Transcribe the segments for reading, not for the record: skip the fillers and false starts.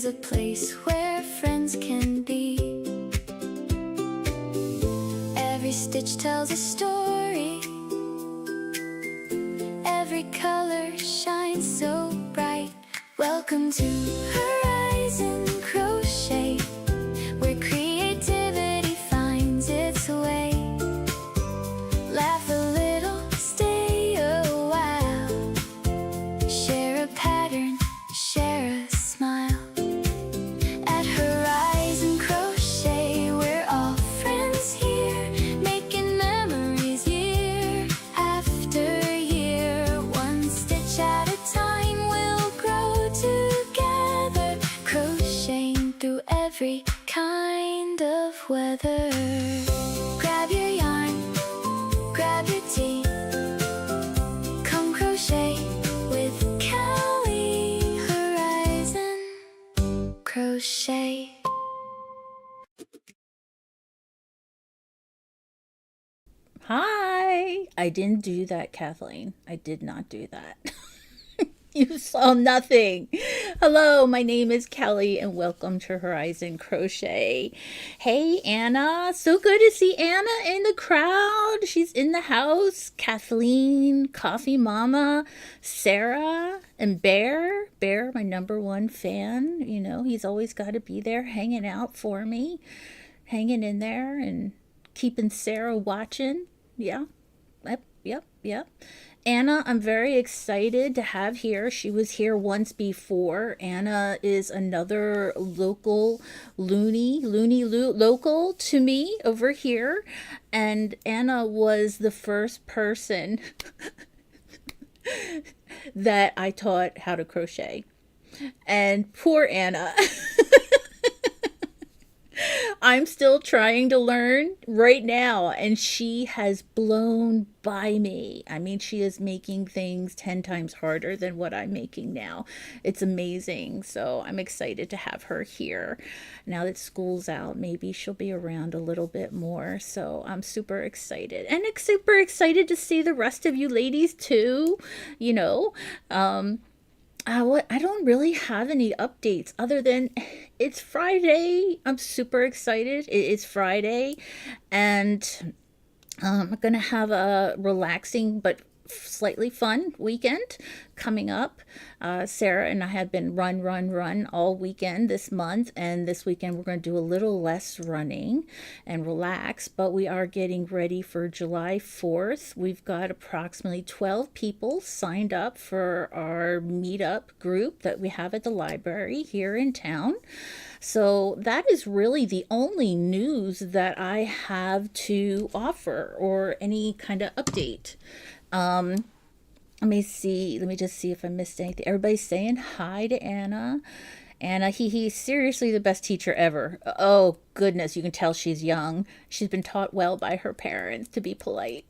there's a place where friends can be. Every stitch tells a story. Every color shines so bright. Welcome to Horizon Crochet, where creativity finds its way. Laugh a little, stay a while. Share a pattern, share a smile. At Horizon Crochet, we're all friends here, making memories year after year. One stitch at a time, we'll grow together, crocheting through every kind of weather. Grab your yarn, grab your tea, come crochet with Callie. Horizon Crochet. Hi! I didn't do that, Kathleen. I did not do that. You saw nothing. Hello, my name is Kelly and welcome to Horizon Crochet. Hey, Anna. So good to see Anna in the crowd. She's in the house. Kathleen, Coffee Mama, Sarah, and Bear. Bear, my #1 fan. You know, he's always got to be there hanging out for me, hanging in there and keeping Sarah watching. Yeah. Yep. Anna, I'm very excited to have here. She was here once before. Anna is another local local to me over here. And Anna was the first person that I taught how to crochet. And poor Anna. I'm still trying to learn right now, and she has blown by me. I mean, she is making things 10 times harder than what I'm making now. It's amazing. So I'm excited to have her here. Now that school's out, maybe she'll be around a little bit more. So I'm super excited. And super excited to see the rest of you ladies too. You know, I don't really have any updates other than it's Friday. I'm super excited. It's Friday, and I'm gonna have a relaxing but slightly fun weekend coming up. Sarah and I have been run all weekend this month, and this weekend we're going to do a little less running and relax, but we are getting ready for July 4th. We've got approximately 12 people signed up for our meetup group that we have at the library here in town. So that is really the only news that I have to offer or any kind of update. Let me see. Let me just see if I missed anything. Everybody's saying hi to Anna. Anna, he's seriously the best teacher ever. Oh, goodness. You can tell she's young. She's been taught well by her parents to be polite.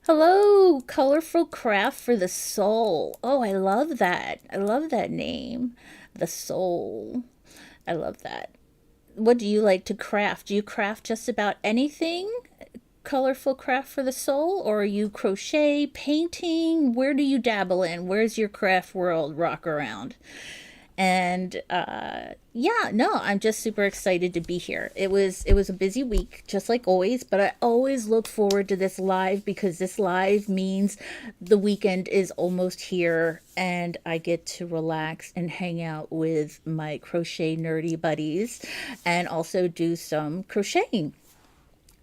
Hello, Colorful Craft for the Soul. Oh, I love that. I love that name. The Soul. I love that. What do you like to craft? Do you craft just about anything? Colorful Craft for the Soul, or are you crochet, painting? Where do you dabble in? Where's your craft world rock around? And yeah, no, I'm just super excited to be here. It was a busy week, just like always, but I always look forward to this live because this live means the weekend is almost here and I get to relax and hang out with my crochet nerdy buddies and also do some crocheting.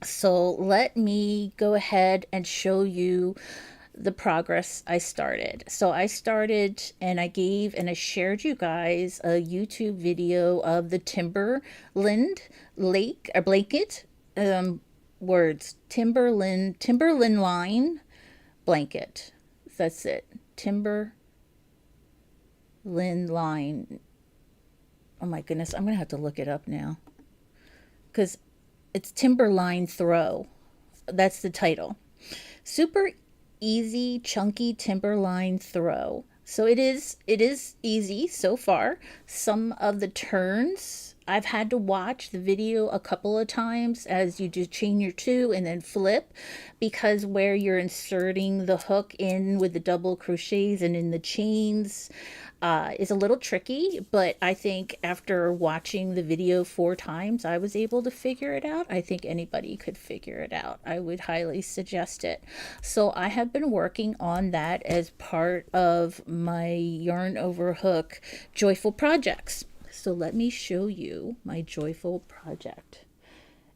So let me go ahead and show you the progress I started. So I started and I gave and I shared you guys a YouTube video of the Timberland lake or blanket words Timberland line blanket. That's it. Timberland line. Oh my goodness, I'm gonna have to look it up now because it's Timberline Throw. That's the title. Super easy, chunky Timberline Throw. So it is easy so far. Some of the turns I've had to watch the video a couple of times as you do chain your two and then flip, because where you're inserting the hook in with the double crochets and in the chains is a little tricky, but I think after watching the video 4 times, I was able to figure it out. I think anybody could figure it out. I would highly suggest it. So I have been working on that as part of my yarn over hook joyful projects. So let me show you my joyful project.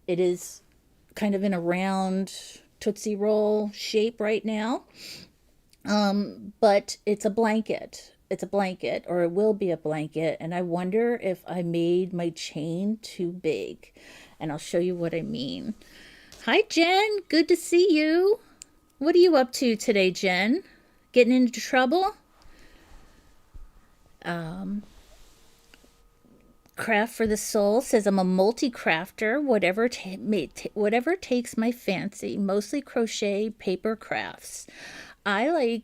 It is kind of in a round Tootsie Roll shape right now, but it's a blanket. It's a blanket, or it will be a blanket, and I wonder if I made my chain too big, and I'll show you what I mean. Hi, Jen. Good to see you. What are you up to today, Jen? Getting into trouble? Craft for the Soul says I'm a multi-crafter, whatever takes my fancy, mostly crochet paper crafts. I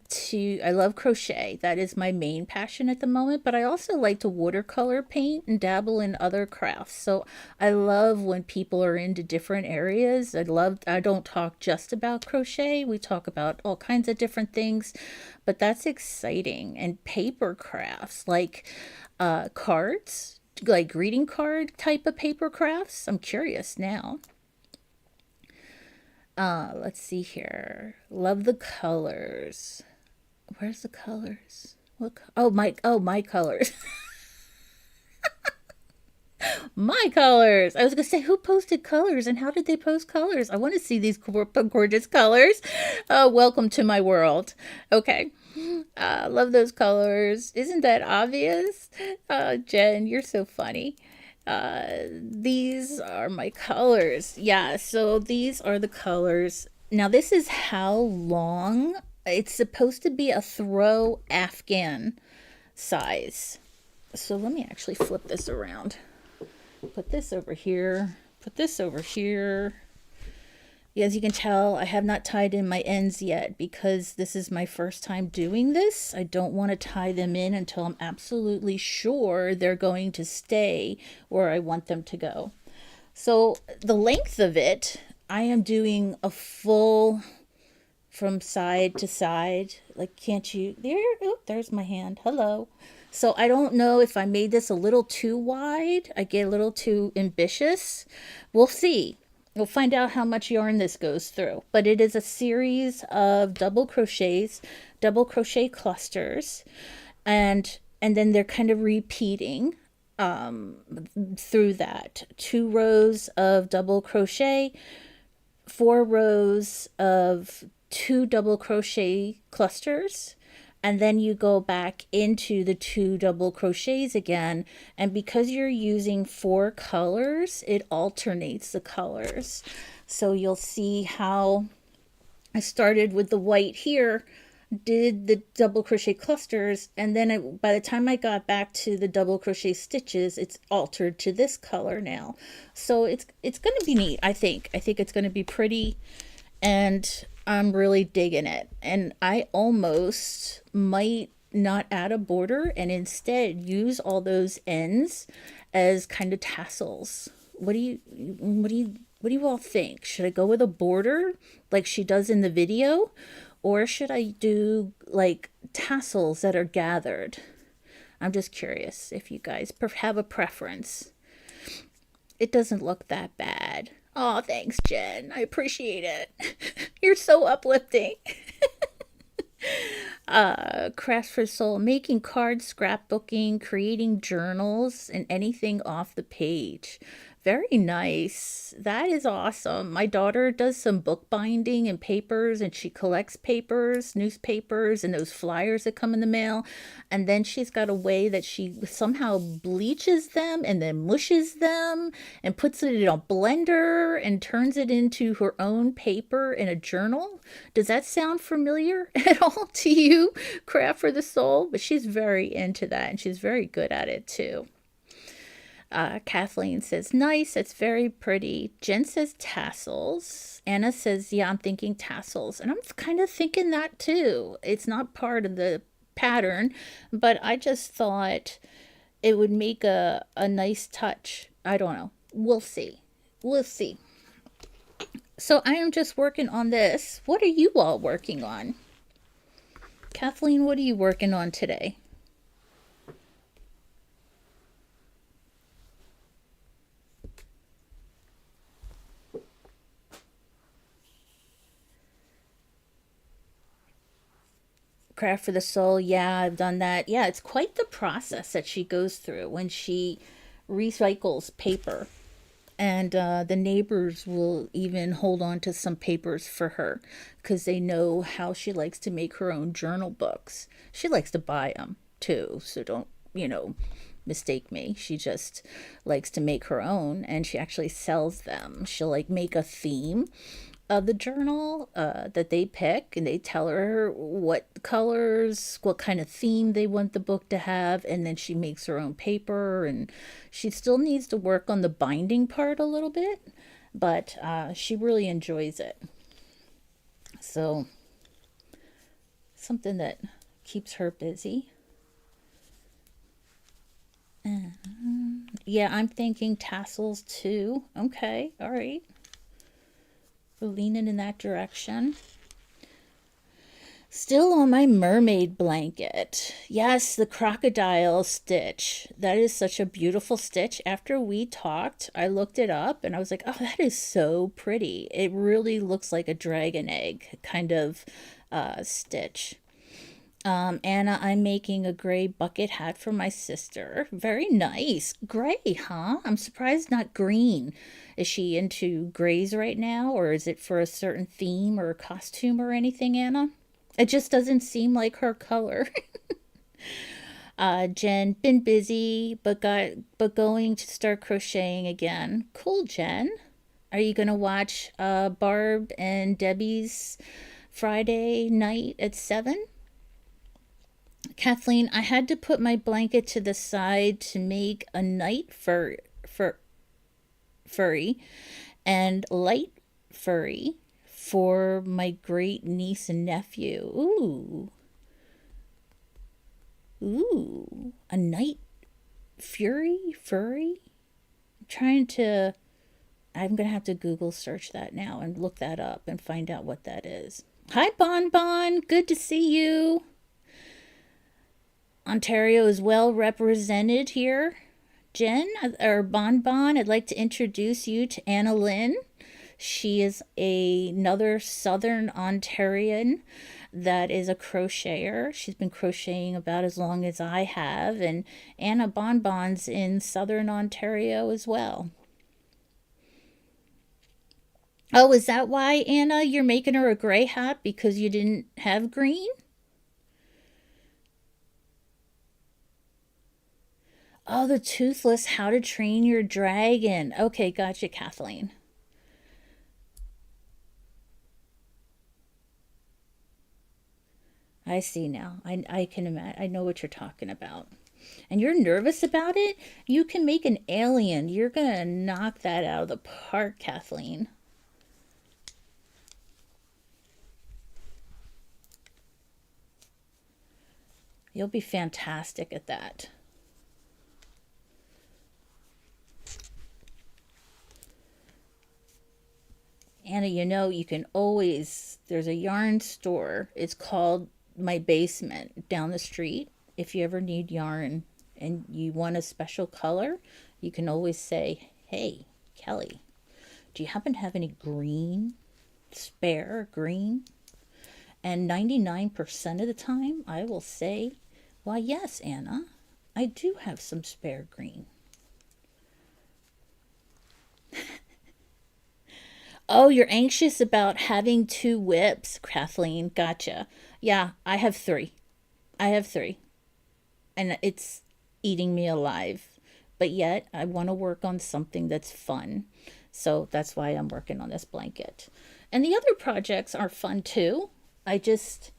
love crochet. That is my main passion at the moment, but I also like to watercolor paint and dabble in other crafts. So I love when people are into different areas. I don't talk just about crochet. We talk about all kinds of different things, but that's exciting. And paper crafts like cards, like greeting card type of paper crafts. I'm curious now. Let's see here. Love the colors. Where's the colors? My colors. My colors. I was gonna say, who posted colors and how did they post colors? I want to see these gorgeous colors. Welcome to my world. Okay. Love those colors. Isn't that obvious? Jen, you're so funny. These are my colors. Yeah, so these are the colors. Now, this is how long. It's supposed to be a throw Afghan size. So let me actually flip this around. Put this over here. Put this over here. As you can tell, I have not tied in my ends yet because this is my first time doing this. I don't want to tie them in until I'm absolutely sure they're going to stay where I want them to go. So the length of it, I am doing a full from side to side. Like, can't you? There's my hand. Hello. So I don't know if I made this a little too wide. I get a little too ambitious. We'll see. We'll find out how much yarn this goes through. But it is a series of double crochets, double crochet clusters, and then they're kind of repeating through that. 2 rows of double crochet, 4 rows of 2 double crochet clusters, and then you go back into the 2 double crochets again, and because you're using 4 colors, it alternates the colors. So you'll see how I started with the white here, did the double crochet clusters, and then by the time I got back to the double crochet stitches, it's altered to this color now. So it's going to be neat. I think it's going to be pretty, and I'm really digging it. And I almost might not add a border and instead use all those ends as kind of tassels. What do you all think? Should I go with a border like she does in the video, or should I do like tassels that are gathered? I'm just curious if you guys have a preference. It doesn't look that bad. Oh, thanks, Jen. I appreciate it. You're so uplifting. Crafts for Soul, making cards, scrapbooking, creating journals, and anything off the page. Very nice. That is awesome. My daughter does some bookbinding and papers, and she collects papers, newspapers, and those flyers that come in the mail. And then she's got a way that she somehow bleaches them and then mushes them and puts it in a blender and turns it into her own paper in a journal. Does that sound familiar at all to you, Craft for the Soul? But she's very into that, and she's very good at it too. Kathleen says, nice, it's very pretty. Jen says tassels. Anna says, yeah, I'm thinking tassels. And I'm kind of thinking that too. It's not part of the pattern, but I just thought it would make a nice touch I don't know. We'll see. We'll see. So I am just working on this. What are you all working on? Kathleen, what are you working on today? Craft for the Soul. Yeah, I've done that. Yeah, it's quite the process that she goes through when she recycles paper. And the neighbors will even hold on to some papers for her because they know how she likes to make her own journal books. She likes to buy them too, so don't, mistake me. She just likes to make her own and she actually sells them. She'll like make a theme of the journal that they pick, and they tell her what colors, what kind of theme they want the book to have, and then she makes her own paper. And she still needs to work on the binding part a little bit, but she really enjoys it. So, something that keeps her busy. Yeah, I'm thinking tassels too. Okay, all right. We're leaning in that direction. Still on my mermaid blanket. Yes, the crocodile stitch. That is such a beautiful stitch. After we talked, I looked it up and I was like, oh, that is so pretty. It really looks like a dragon egg kind of stitch. Anna, I'm making a gray bucket hat for my sister. Very nice. Gray, huh? I'm surprised not green. Is she into grays right now, or is it for a certain theme or costume or anything, Anna? It just doesn't seem like her color. Jen, been busy, but going to start crocheting again. Cool, Jen. Are you gonna watch Barb and Debbie's Friday night at 7? Kathleen, I had to put my blanket to the side to make a night furry and light furry for my great niece and nephew. Ooh, a night furry. I'm gonna have to Google search that now and look that up and find out what that is. Hi, Bon Bon. Good to see you. Ontario is well represented here. Jen, or Bon Bon, I'd like to introduce you to Anna Lynn. She is another Southern Ontarian that is a crocheter. She's been crocheting about as long as I have, and Anna Bon Bon's in Southern Ontario as well. Oh, is that why, Anna, you're making her a gray hat because you didn't have green? Oh, the Toothless How to Train Your Dragon. Okay, gotcha, Kathleen. I see now. I can imagine. I know what you're talking about. And you're nervous about it? You can make an alien. You're going to knock that out of the park, Kathleen. You'll be fantastic at that. Anna, you can always, there's a yarn store. It's called My Basement down the street. If you ever need yarn and you want a special color, you can always say, hey, Kelly, do you happen to have any green, spare green? And 99% of the time, I will say, why, yes, Anna, I do have some spare green. Oh, you're anxious about having two whips, Kathleen. Gotcha. Yeah, I have three. I have three. And it's eating me alive. But yet, I want to work on something that's fun. So that's why I'm working on this blanket. And the other projects are fun too. I just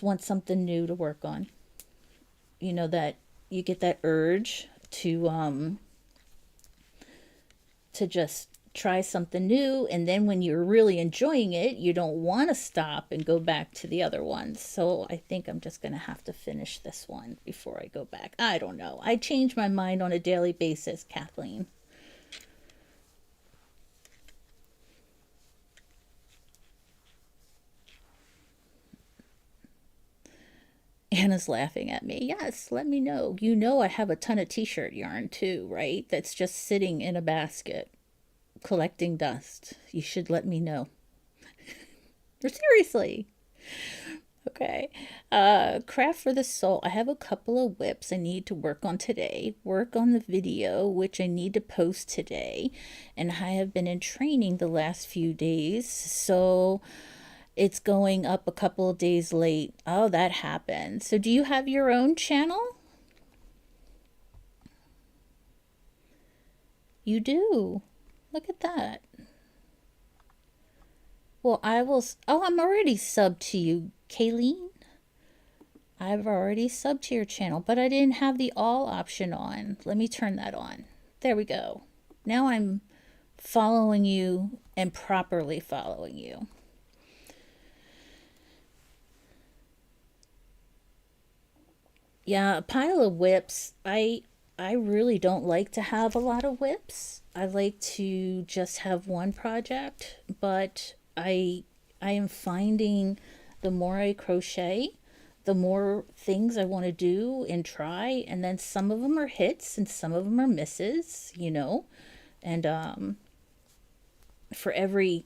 want something new to work on. That you get that urge to just try something new, and then when you're really enjoying it, you don't want to stop and go back to the other ones. So I think I'm just going to have to finish this one before I go back. I don't know. I change my mind on a daily basis, Kathleen. Anna's laughing at me. Yes, let me know. You know I have a ton of t-shirt yarn too, right? That's just sitting in a basket collecting dust. You should let me know. Seriously. Okay. Craft for the soul. I have a couple of whips I need to work on today. Work on the video, which I need to post today. And I have been in training the last few days. So it's going up a couple of days late. Oh, that happened. So do you have your own channel? You do. Look at that. Well, I will. Oh, I'm already subbed to you, Kayleen. I've already subbed to your channel, but I didn't have the all option on. Let me turn that on. There we go. Now I'm following you and properly following you. Yeah, a pile of whips. I really don't like to have a lot of whips. I like to just have one project, but I am finding the more I crochet, the more things I want to do and try, and then some of them are hits and some of them are misses, you know. And for every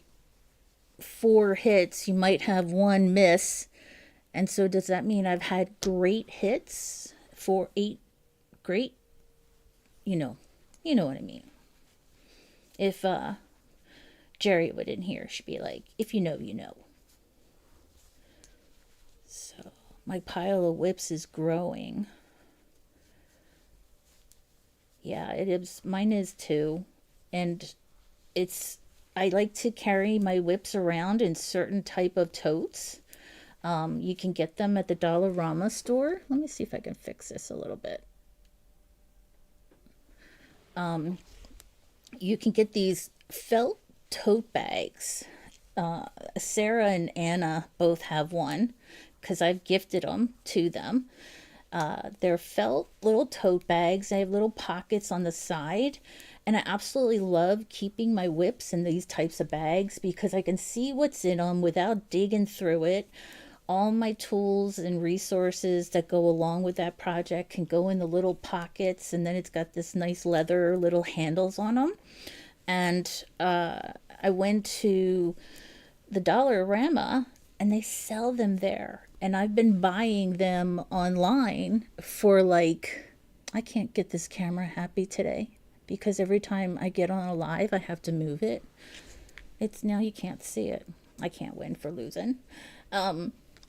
4 hits, you might have one miss. And so does that mean I've had great hits for 8 great, you know, you know what I mean. If Jerry would in here, she'd be like, if you know, you know. So my pile of whips is growing. Yeah, it is. Mine is too. And it's, I like to carry my whips around in certain type of totes. You can get them at the Dollarama store. Let me see if I can fix this a little bit. You can get these felt tote bags. Sarah and Anna both have one because I've gifted them to them. They're felt little tote bags. They have little pockets on the side. And I absolutely love keeping my whips in these types of bags because I can see what's in them without digging through it. All my tools and resources that go along with that project can go in the little pockets, and then it's got this nice leather little handles on them. And I went to the Dollarama and they sell them there. And I've been buying them online for like, I can't get this camera happy today because every time I get on a live, I have to move it. It's now you can't see it. I can't win for losing.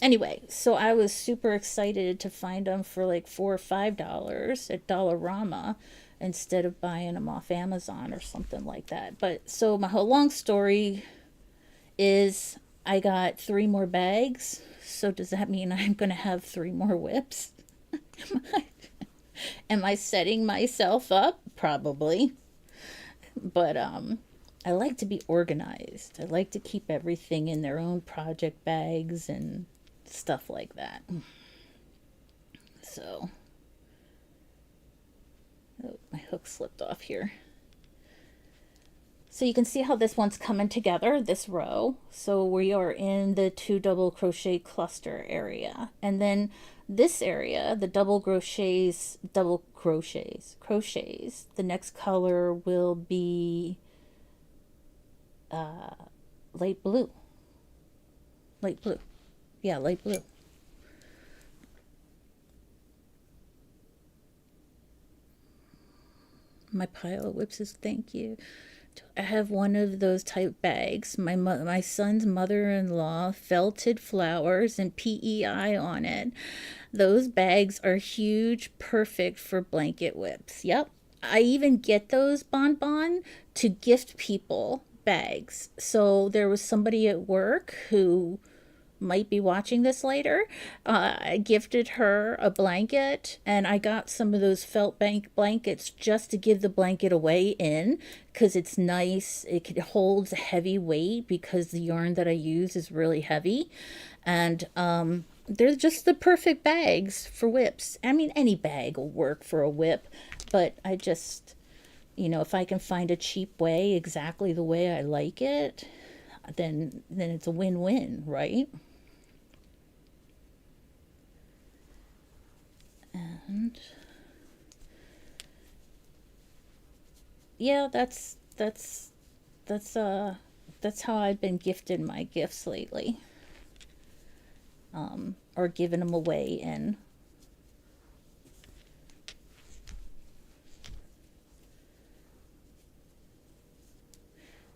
Anyway, so I was super excited to find them for like $4 or $5 at Dollarama instead of buying them off Amazon or something like that. But so my whole long story is I got 3 more bags. So does that mean I'm going to have 3 more whips? Am I setting myself up? Probably. But I like to be organized. I like to keep everything in their own project bags and stuff like that. So, oh, my hook slipped off here. So you can see how this one's coming together, this row. So we are in the 2 double crochet cluster area. And then this area, the double crochets, the next color will be light blue. Light blue. Yeah, light blue. My pile of whips is thank you. I have one of those type bags. My son's mother-in-law felted flowers and PEI on it. Those bags are huge, perfect for blanket whips. Yep. I even get those bonbon to gift people bags. So there was somebody at work who might be watching this later. I gifted her a blanket, and I got some of those felt bank blankets just to give the blanket away in, because it's nice. It holds a heavy weight because the yarn that I use is really heavy. And they're just the perfect bags for whips. I mean, any bag will work for a whip, but I just, if I can find a cheap way, exactly the way I like it, then it's a win-win, right? And yeah, that's how I've been gifted my gifts lately, or giving them away in.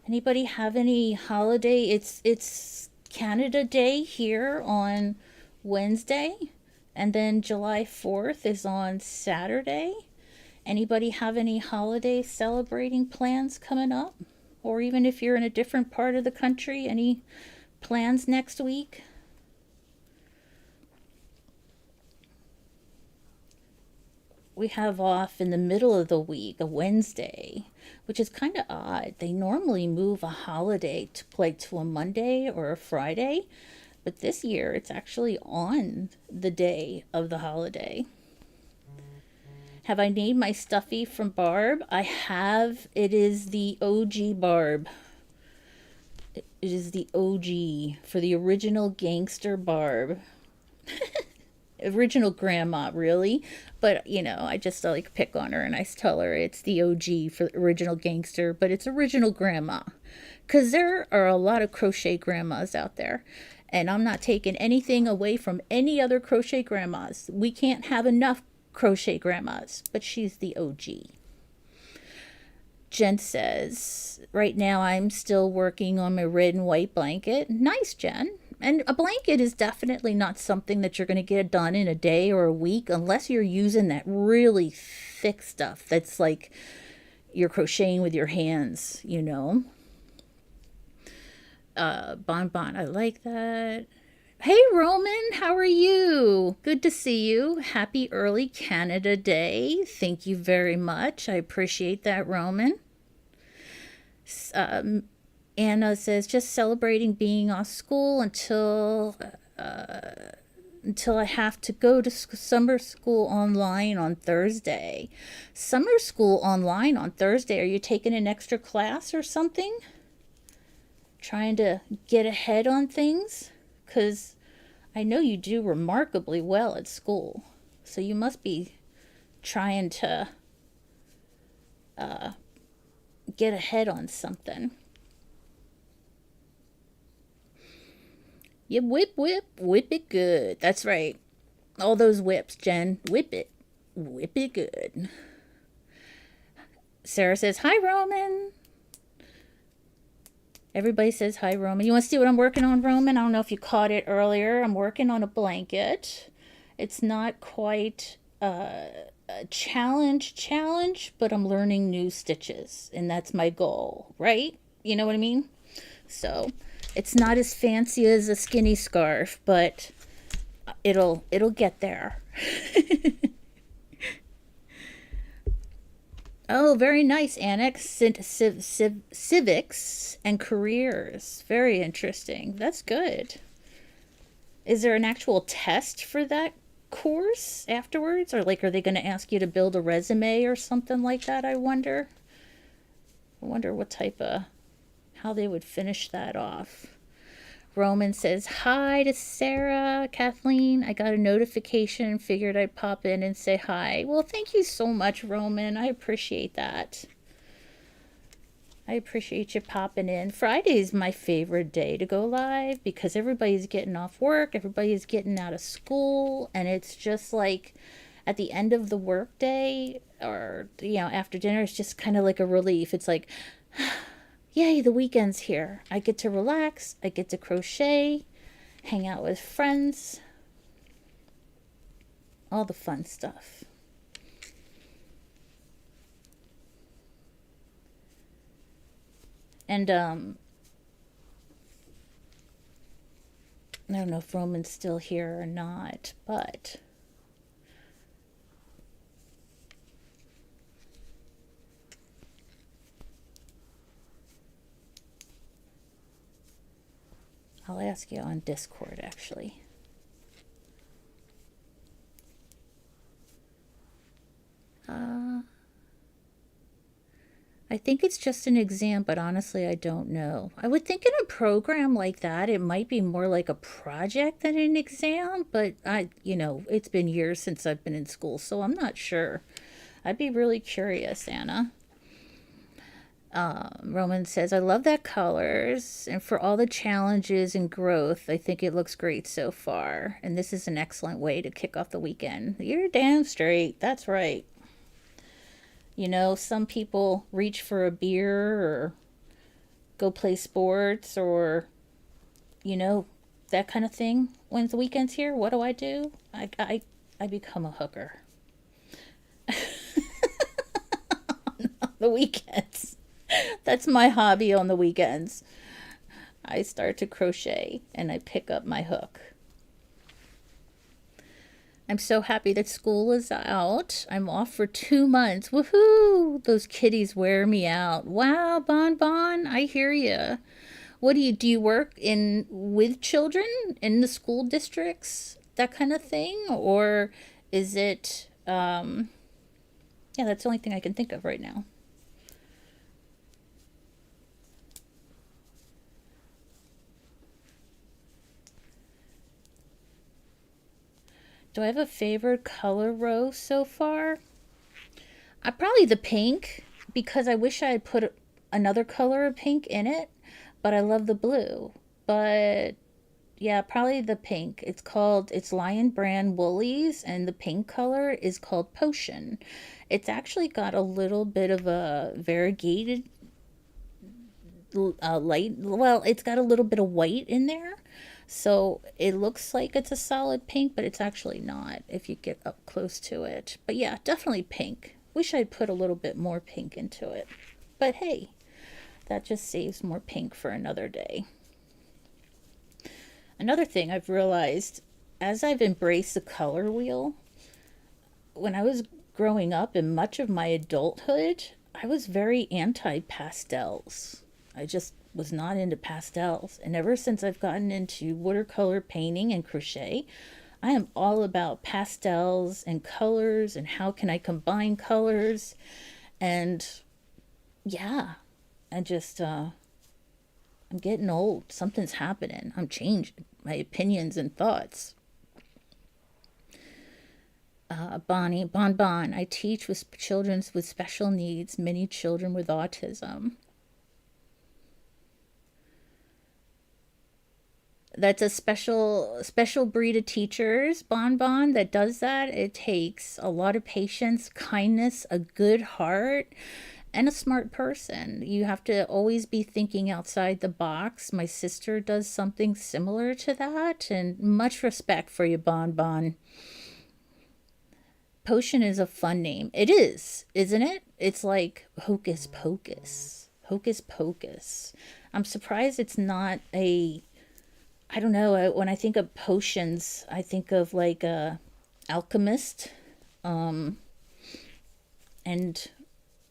Anybody have any holiday? It's Canada Day here on Wednesday, and then July 4th is on Saturday. Anybody have any holiday celebrating plans coming up? Or even if you're in a different part of the country, any plans next week? We have off in the middle of the week, a Wednesday, which is kind of odd. They normally move a holiday to a Monday or a Friday, but this year it's actually on the day of the holiday. Have I named my stuffy from Barb? I have. It is the OG Barb. It is the OG for the original gangster Barb. Original grandma, really. But, I just like pick on her and I tell her it's the OG for original gangster, but it's original grandma. Because there are a lot of crochet grandmas out there. And I'm not taking anything away from any other crochet grandmas. We can't have enough crochet grandmas, but she's the OG. Jen says, right now I'm still working on my red and white blanket. Nice, Jen. And a blanket is definitely not something that you're going to get done in a day or a week unless you're using that really thick stuff that's like you're crocheting with your hands, Bon, I like that. Hey, Roman, how are you? Good to see you. Happy early Canada Day. Thank you very much. I appreciate that, Roman. Anna says, just celebrating being off school until I have to go to summer school online on Thursday. Summer school online on Thursday. Are you taking an extra class or something? Trying to get ahead on things? Because I know you do remarkably well at school. So you must be trying to get ahead on something. You whip it good. That's right. All those whips, Jen. Whip it good. Sarah says, hi, Roman. Everybody says hi, Roman. You want to see what I'm working on, Roman? I don't know if you caught it earlier. I'm working on a blanket. It's not quite a challenge, but I'm learning new stitches, and that's my goal, right? You know what I mean? So it's not as fancy as a skinny scarf, but it'll get there. Oh, very nice, Annex. Civics and careers. Very interesting. That's good. Is there an actual test for that course afterwards? Or are they going to ask you to build a resume or something like that, I wonder? I wonder how they would finish that off. Roman says, hi to Sarah. Kathleen, I got a notification and figured I'd pop in and say hi. Well, thank you so much, Roman. I appreciate that. I appreciate you popping in. Friday is my favorite day to go live because everybody's getting off work, everybody's getting out of school, and it's just like at the end of the work day or, after dinner, it's just kind of like a relief. It's like, yay, the weekend's here. I get to relax. I get to crochet, hang out with friends, all the fun stuff. And I don't know if Roman's still here or not, but I'll ask you on Discord actually. I think it's just an exam, but honestly, I don't know. I would think in a program like that, it might be more like a project than an exam, but it's been years since I've been in school, so I'm not sure. I'd be really curious, Anna. Roman says, I love that colors, and for all the challenges and growth, I think it looks great so far. And this is an excellent way to kick off the weekend. You're damn straight. That's right. Some people reach for a beer or go play sports or, you know, that kind of thing. When the weekend's here, what do? I become a hooker. The weekends. That's my hobby on the weekends. I start to crochet and I pick up my hook. I'm so happy that school is out. I'm off for 2 months. Woohoo! Those kitties wear me out. Wow, Bon Bon, I hear you. What do you work in with children in the school districts, that kind of thing, or is it? Yeah, that's the only thing I can think of right now. Do I have a favorite color row so far? Probably the pink because I wish I had put another color of pink in it, but I love the blue. But yeah, probably the pink. It's Lion Brand Woolies, and the pink color is called Potion. It's actually got a little bit of a variegated light. Well, it's got a little bit of white in there. So it looks like it's a solid pink, but it's actually not if you get up close to it. But yeah, definitely pink. Wish I'd put a little bit more pink into it. But hey, that just saves more pink for another day. Another thing I've realized as I've embraced the color wheel, when I was growing up and much of my adulthood, I was very anti pastels. I just was not into pastels. And ever since I've gotten into watercolor painting and crochet, I am all about pastels and colors and how can I combine colors. And yeah, I just, I'm getting old. Something's happening. I'm changing my opinions and thoughts. Bonnie, Bon Bon, I teach with children with special needs, many children with autism. That's a special breed of teachers, Bon Bon, that does that. It takes a lot of patience, kindness, a good heart, and a smart person. You have to always be thinking outside the box. My sister does something similar to that, and much respect for you, Bon Bon. Potion is a fun name. It is, isn't it? It's like hocus pocus. Hocus pocus. I'm surprised it's not a. I don't know. When I think of potions, I think of like a alchemist, and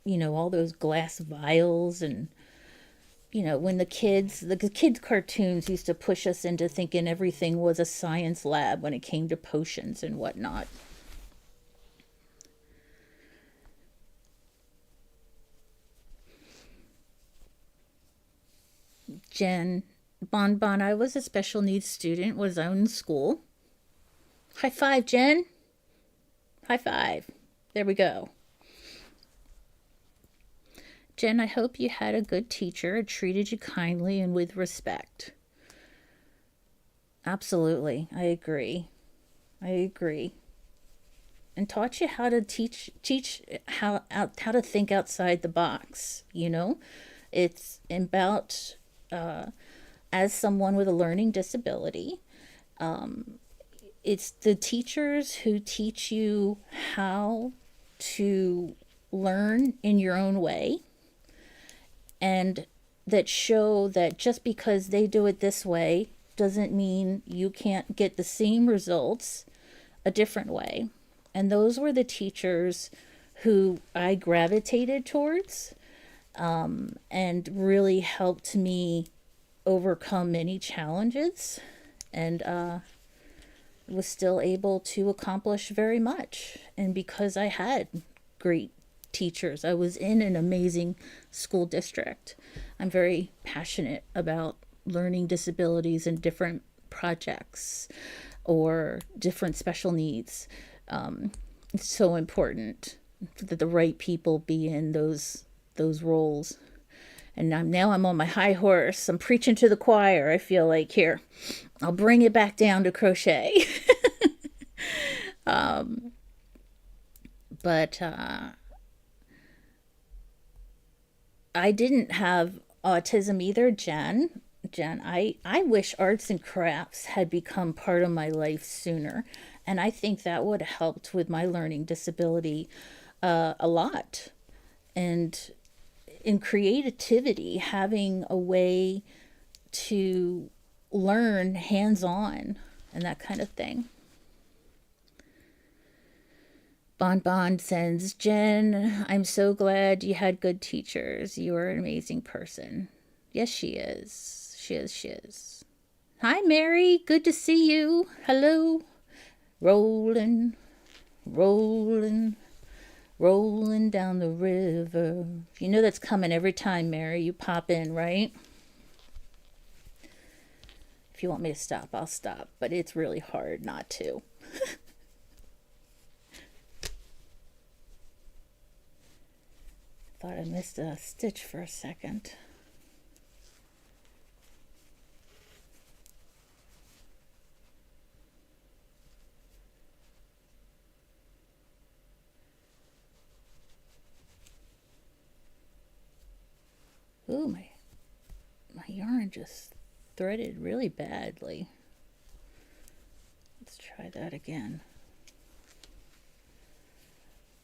all those glass vials, and when the kids cartoons used to push us into thinking everything was a science lab when it came to potions and whatnot. Jen, Bon Bon, I was a special needs student, was I in school. High five, Jen. High five. There we go. Jen, I hope you had a good teacher, treated you kindly and with respect. Absolutely. I agree. I agree. And taught you how to teach how to think outside the box, It's about as someone with a learning disability, it's the teachers who teach you how to learn in your own way, and that show that just because they do it this way doesn't mean you can't get the same results a different way. And those were the teachers who I gravitated towards, and really helped me overcome many challenges, and was still able to accomplish very much. And because I had great teachers, I was in an amazing school district. I'm very passionate about learning disabilities and different projects or different special needs. It's so important that the right people be in those roles. And I'm on my high horse. I'm preaching to the choir. I feel like here, I'll bring it back down to crochet. But I didn't have autism either, Jen. I wish arts and crafts had become part of my life sooner. And I think that would have helped with my learning disability a lot. And in creativity, having a way to learn hands on and that kind of thing. Bon Bon sends, Jen, I'm so glad you had good teachers. You are an amazing person. Yes, she is. She is. She is. Hi, Mary. Good to see you. Hello. Rolling, rolling, rolling down the river. You know that's coming every time, Mary. You pop in, right? If you want me to stop, I'll stop. But it's really hard not to. Thought I missed a stitch for a second. Ooh, my yarn just threaded really badly. Let's try that again.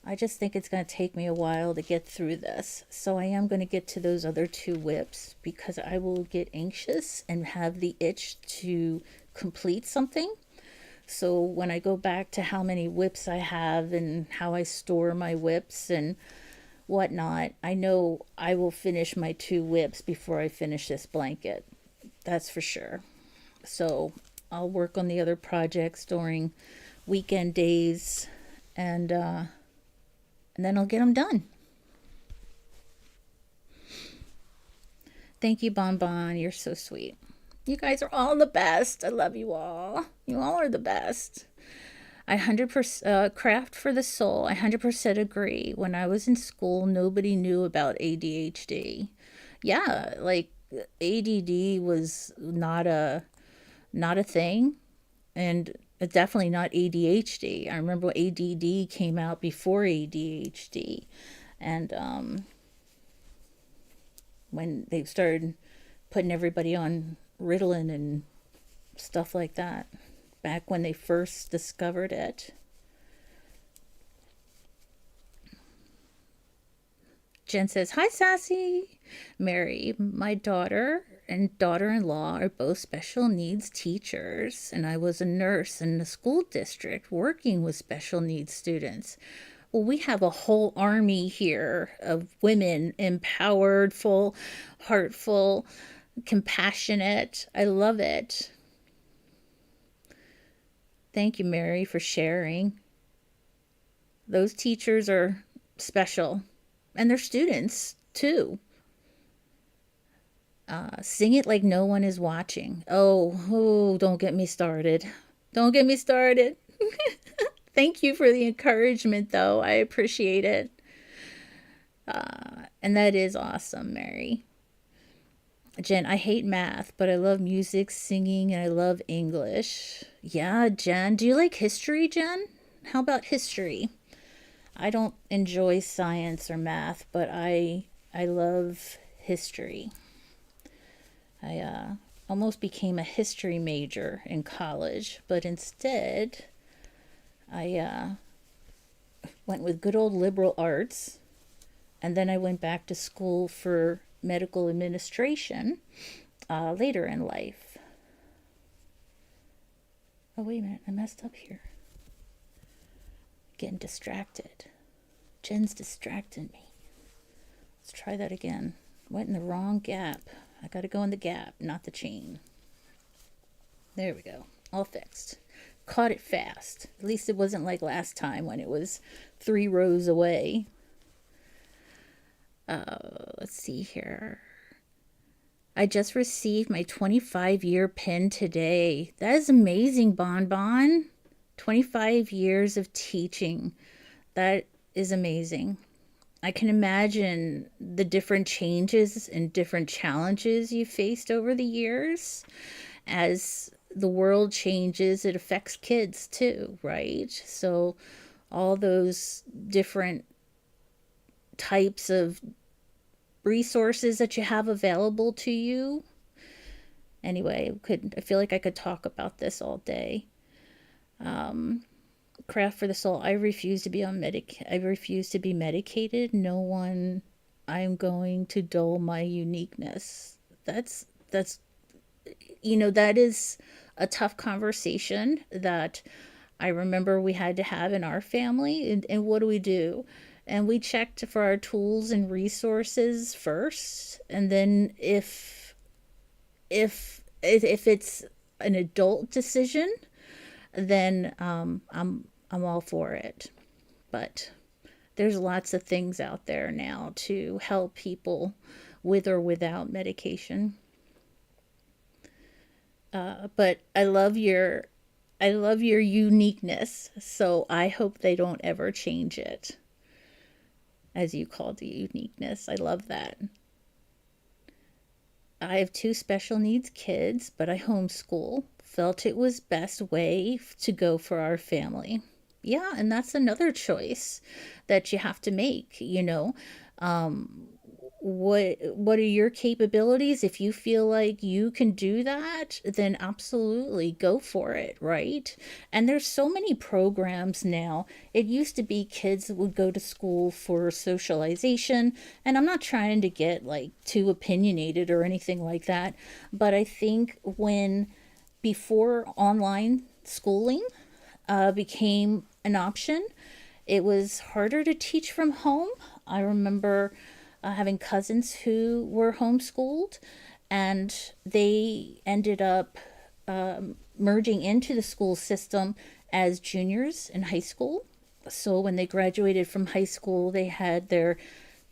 I just think it's going to take me a while to get through this. So I am going to get to those other 2 whips because I will get anxious and have the itch to complete something. So when I go back to how many whips I have and how I store my whips and whatnot, I know I will finish my 2 whips before I finish this blanket. That's for sure. So I'll work on the other projects during weekend days, and then I'll get them done. Thank you, Bon Bon. You're so sweet. You guys are all the best. I love you all. You all are the best. I 100% craft for the soul. I 100% agree. When I was in school, nobody knew about ADHD. Yeah, like ADD was not a thing, and definitely not ADHD. I remember ADD came out before ADHD, and when they started putting everybody on Ritalin and stuff like that, back when they first discovered it. Jen says, hi, Sassy. Mary, my daughter and daughter-in-law are both special needs teachers, and I was a nurse in the school district working with special needs students. Well, we have a whole army here of women, empowered, full, heartful, compassionate. I love it. Thank you, Mary, for sharing. Those teachers are special, and their students, too. Sing it like no one is watching. Oh, don't get me started. Don't get me started. Thank you for the encouragement, though. I appreciate it. And that is awesome, Mary. Jen, I hate math, but I love music, singing, and I love English. Yeah, Jen. Do you like history, Jen? How about history? I don't enjoy science or math, but I love history. I almost became a history major in college, but instead I went with good old liberal arts, and then I went back to school for medical administration later in life. Oh, wait a minute. I messed up here. Getting distracted. Jen's distracting me. Let's try that again. Went in the wrong gap. I gotta go in the gap, not the chain. There we go. All fixed. Caught it fast. At least it wasn't like last time when it was 3 rows away. Let's see here. I just received my 25-year pin today. That is amazing, Bon Bon. 25 years of teaching. That is amazing. I can imagine the different changes and different challenges you faced over the years. As the world changes, it affects kids too, right? So all those different types of resources that you have available to you. Anyway, I feel like I could talk about this all day. Craft for the soul. I refuse to be medicated. No one. I'm going to dull my uniqueness. That's that is a tough conversation that I remember we had to have in our family. And what do? And we checked for our tools and resources first, and then if it's an adult decision, then I'm all for it. But there's lots of things out there now to help people with or without medication. But I love your uniqueness, so I hope they don't ever change it, as you called the uniqueness. I love that. I have 2 special needs kids, but I homeschool. Felt it was best way to go for our family. Yeah, and that's another choice that you have to make. What are your capabilities? If you feel like you can do that, then absolutely go for it, right? And there's so many programs now. It used to be kids would go to school for socialization, and I'm not trying to get like too opinionated or anything like that, but I think when before online schooling became an option, it was harder to teach from home. I remember having cousins who were homeschooled, and they ended up merging into the school system as juniors in high school. So when they graduated from high school, they had their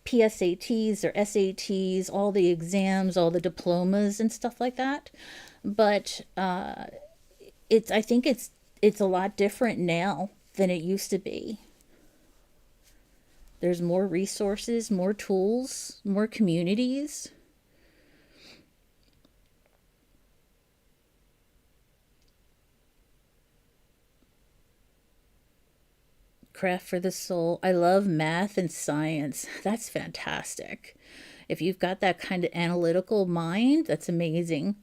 PSATs, their SATs, all the exams, all the diplomas and stuff like that. But I think it's a lot different now than it used to be. There's more resources, more tools, more communities. Craft for the soul. I love math and science. That's fantastic. If you've got that kind of analytical mind, that's amazing.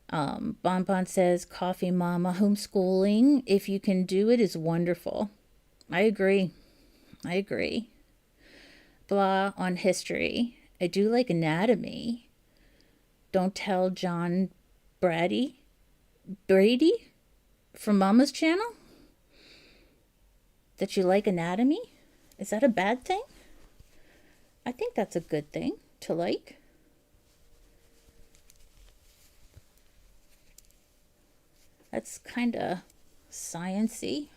Bon Bon says, coffee mama, homeschooling, if you can do it, is wonderful. I agree. Blah on history. I do like anatomy. Don't tell John Brady from Mama's channel that you like anatomy. Is that a bad thing? I think that's a good thing to like. That's kind of science-y.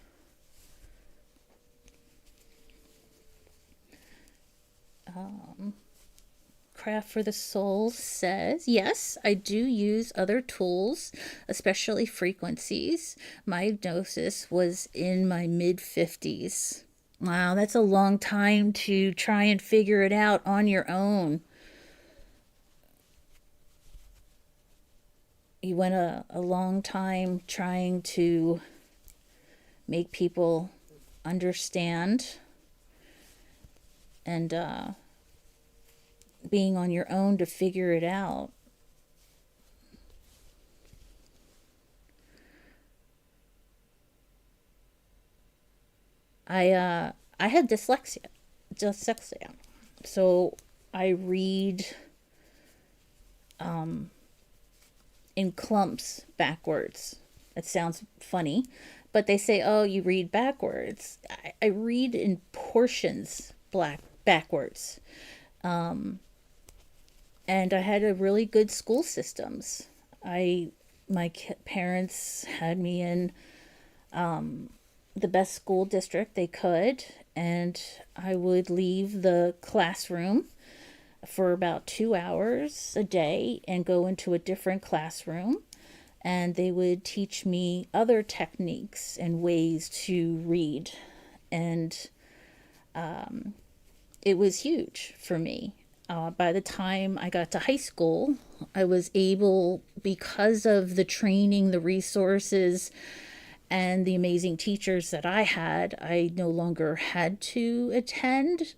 Craft for the Soul says, yes, I do use other tools, especially frequencies. My diagnosis was in my mid-50s. Wow, that's a long time to try and figure it out on your own. You went a long time trying to make people understand, and being on your own to figure it out. I had dyslexia, so I read in clumps backwards. It sounds funny, but they say, oh, you read backwards. I read in portions backwards. And I had a really good school systems. I my parents had me in the best school district they could, and I would leave the classroom for about 2 hours a day and go into a different classroom, and they would teach me other techniques and ways to read. And it was huge for me. By the time I got to high school, I was able, because of the training, the resources, and the amazing teachers that I had, I no longer had to attend,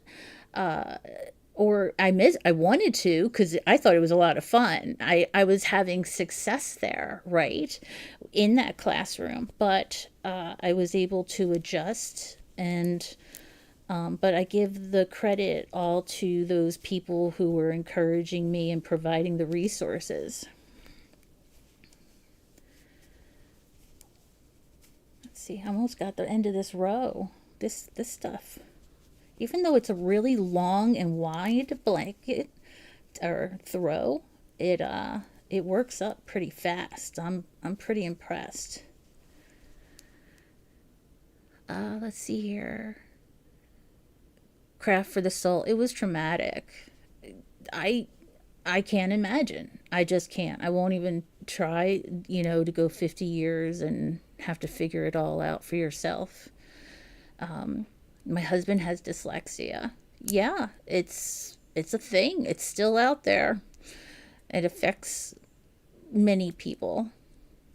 or I wanted to, because I thought it was a lot of fun. I was having success there, right, in that classroom, but I was able to adjust. And but I give the credit all to those people who were encouraging me and providing the resources. Let's see, I almost got the end of this row. This stuff, even though it's a really long and wide blanket or throw, it works up pretty fast. I'm pretty impressed. Let's see here. Craft for the soul. It was traumatic. I I can't imagine. I just can't. I won't even try, to go 50 years and have to figure it all out for yourself. My husband has dyslexia. Yeah, it's a thing. It's still out there. It affects many people.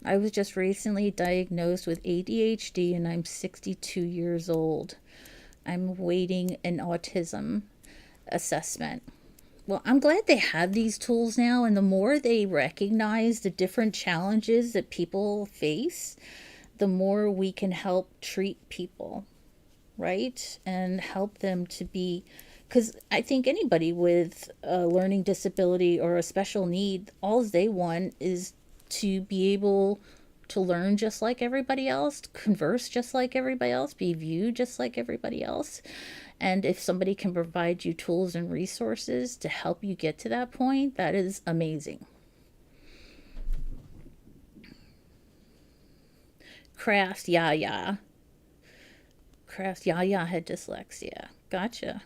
I was just recently diagnosed with ADHD and I'm 62 years old. I'm waiting an autism assessment. Well, I'm glad they have these tools now, and the more they recognize the different challenges that people face, the more we can help treat people, right? And help them to be, because I think anybody with a learning disability or a special need, all they want is to be able to learn just like everybody else, converse just like everybody else, be viewed just like everybody else. And if somebody can provide you tools and resources to help you get to that point, that is amazing. Craft Yaya. Craft Yaya had dyslexia. Gotcha.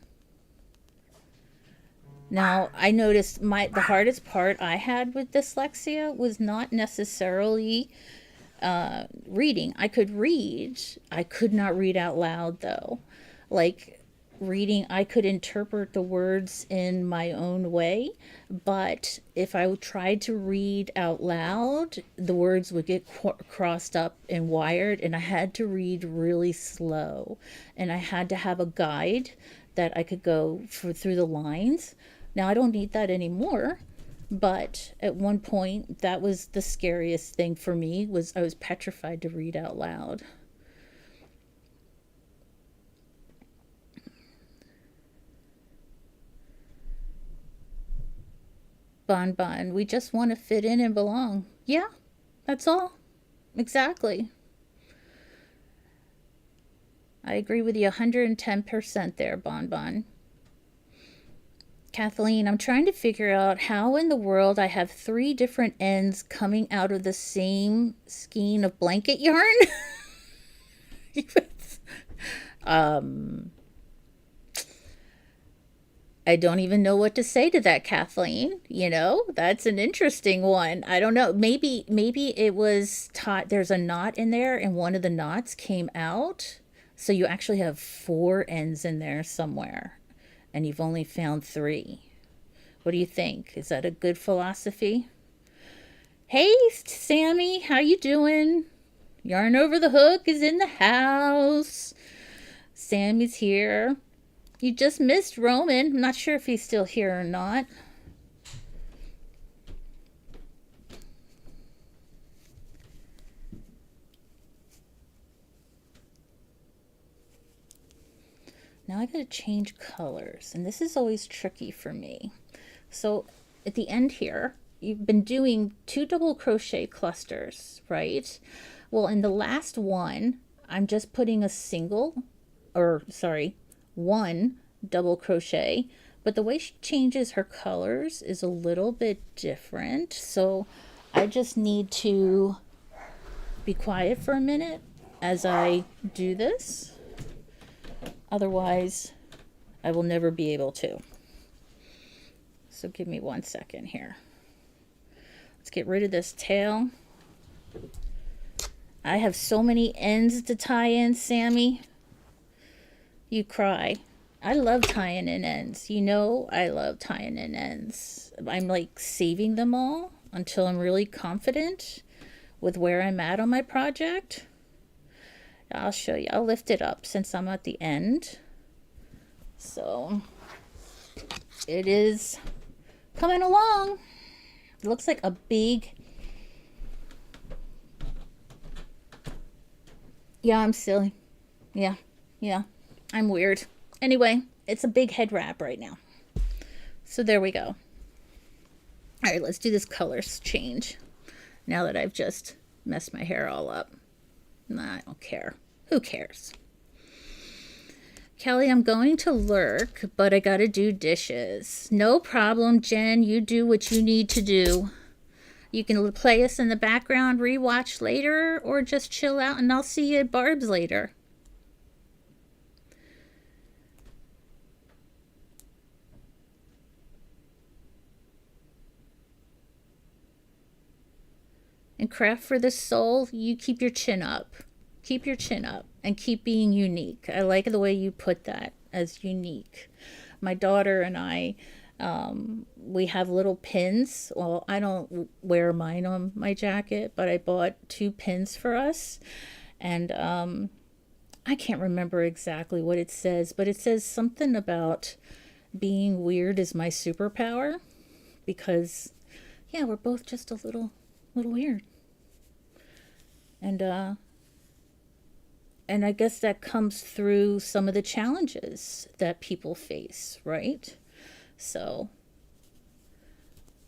Now, I noticed the hardest part I had with dyslexia was not necessarily reading. I could read. I could not read out loud though. Like reading, I could interpret the words in my own way, but if I tried to read out loud, the words would get crossed up and wired, and I had to read really slow, and I had to have a guide that I could go through the lines. Now I don't need that anymore, but at one point that was the scariest thing for me. Was I was petrified to read out loud. Bon Bon, we just want to fit in and belong. Yeah, that's all. Exactly. I agree with you 110% there, Bon Bon. Kathleen, I'm trying to figure out how in the world I have three different ends coming out of the same skein of blanket yarn. um, I don't even know what to say to that, Kathleen. That's an interesting one. I don't know. Maybe it was taught. There's a knot in there, and one of the knots came out. So you actually have four ends in there somewhere, and you've only found three. What do you think? Is that a good philosophy? Hey, Sammy, how you doing? Yarn Over the Hook is in the house. Sammy's here. You just missed Roman. I'm not sure if he's still here or not. Now I gotta change colors, and this is always tricky for me. So at the end here, you've been doing 2 double crochet clusters, right? Well, in the last one, I'm just putting a single, or sorry, one double crochet, but the way she changes her colors is a little bit different. So I just need to be quiet for a minute as I do this. Otherwise, I will never be able to. So give me 1 second here. Let's get rid of this tail. I have so many ends to tie in, Sammy. You cry. I love tying in ends. You know I love tying in ends. I'm like saving them all until I'm really confident with where I'm at on my project. I'll show you. I'll lift it up since I'm at the end. So it is coming along. It looks like a big... Yeah, I'm silly. Yeah. I'm weird. Anyway, it's a big head wrap right now. So there we go. All right, let's do this colors change. Now that I've just messed my hair all up. Nah, I don't care. Who cares? Kelly, I'm going to lurk, but I gotta do dishes. No problem, Jen. You do what you need to do. You can play us in the background, rewatch later, or just chill out, and I'll see you at Barb's later. And craft for the soul, you keep your chin up. Keep your chin up and keep being unique. I like the way you put that, as unique. My daughter and I, we have little pins. Well, I don't wear mine on my jacket, but I bought 2 pins for us. And I can't remember exactly what it says, but it says something about being weird is my superpower. Because, yeah, we're both just a little weird. And I guess that comes through some of the challenges that people face, right? So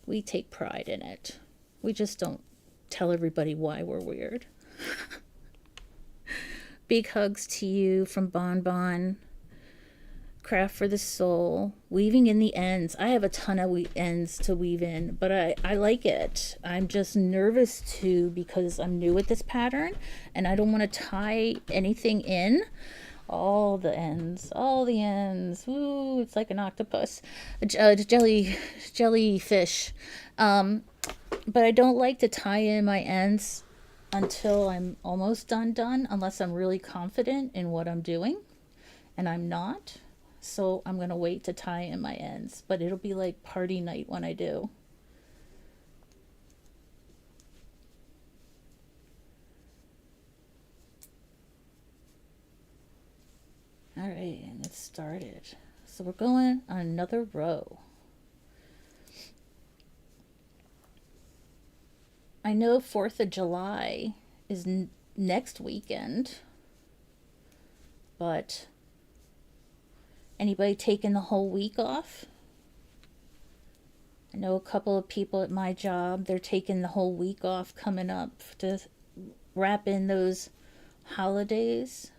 we take pride in it. We just don't tell everybody why we're weird. Big hugs to you from Bon Bon. Craft for the soul. Weaving in the ends. I have a ton of ends to weave in, but I like it. I'm just nervous too because I'm new at this pattern and I don't want to tie anything in. All the ends. Ooh, it's like an octopus. Jellyfish. But I don't like to tie in my ends until I'm almost done, unless I'm really confident in what I'm doing. And I'm not. So I'm going to wait to tie in my ends. But it'll be like party night when I do. All right, and it started. So we're going on another row. I know 4th of July is next weekend. But anybody taking the whole week off? I know a couple of people at my job, they're taking the whole week off coming up to wrap in those holidays.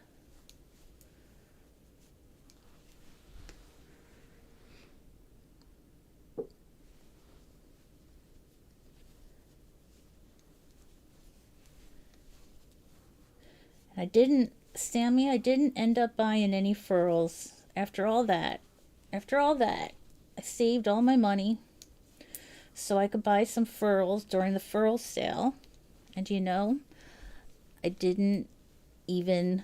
I didn't end up buying any furls. After all that, I saved all my money so I could buy some furls during the furl sale. And you know, I didn't even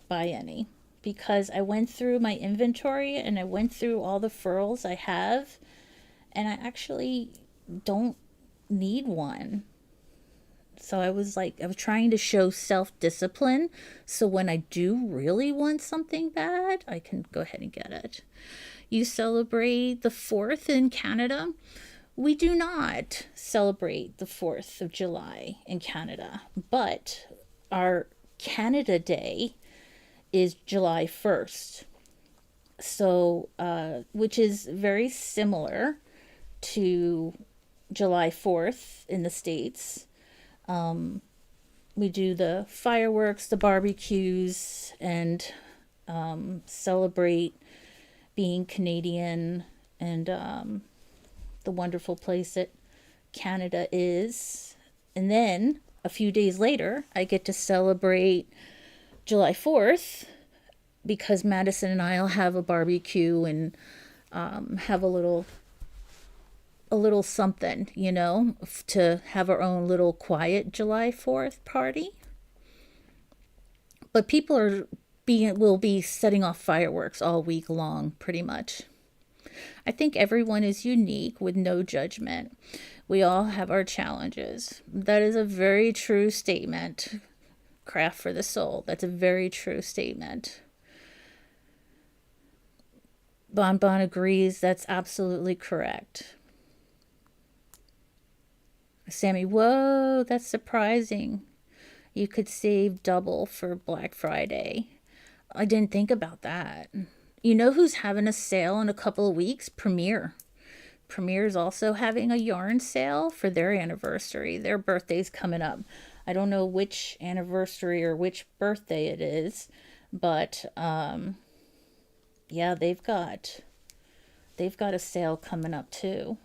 buy any because I went through my inventory and I went through all the furls I have, and I actually don't need one. So I was trying to show self-discipline. So when I do really want something bad, I can go ahead and get it. You celebrate the 4th in Canada? We do not celebrate the 4th of July in Canada, but our Canada Day is July 1st. So, which is very similar to July 4th in the States. we do the fireworks, the barbecues, and celebrate being Canadian and the wonderful place that Canada is. And then a few days later, I get to celebrate July 4th because Madison and I'll have a barbecue and have a little something, to have our own little quiet July 4th party. But people will be setting off fireworks all week long, pretty much. I think everyone is unique with no judgment. We all have our challenges. That is a very true statement. Craft for the soul. That's a very true statement. Bon Bon agrees. That's absolutely correct. Sammy, whoa, that's surprising. You could save double for Black Friday. I didn't think about that. You know who's having a sale in a couple of weeks? Premier. Premier's also having a yarn sale for their anniversary. Their birthday's coming up. I don't know which anniversary or which birthday it is, but yeah, they've got a sale coming up too.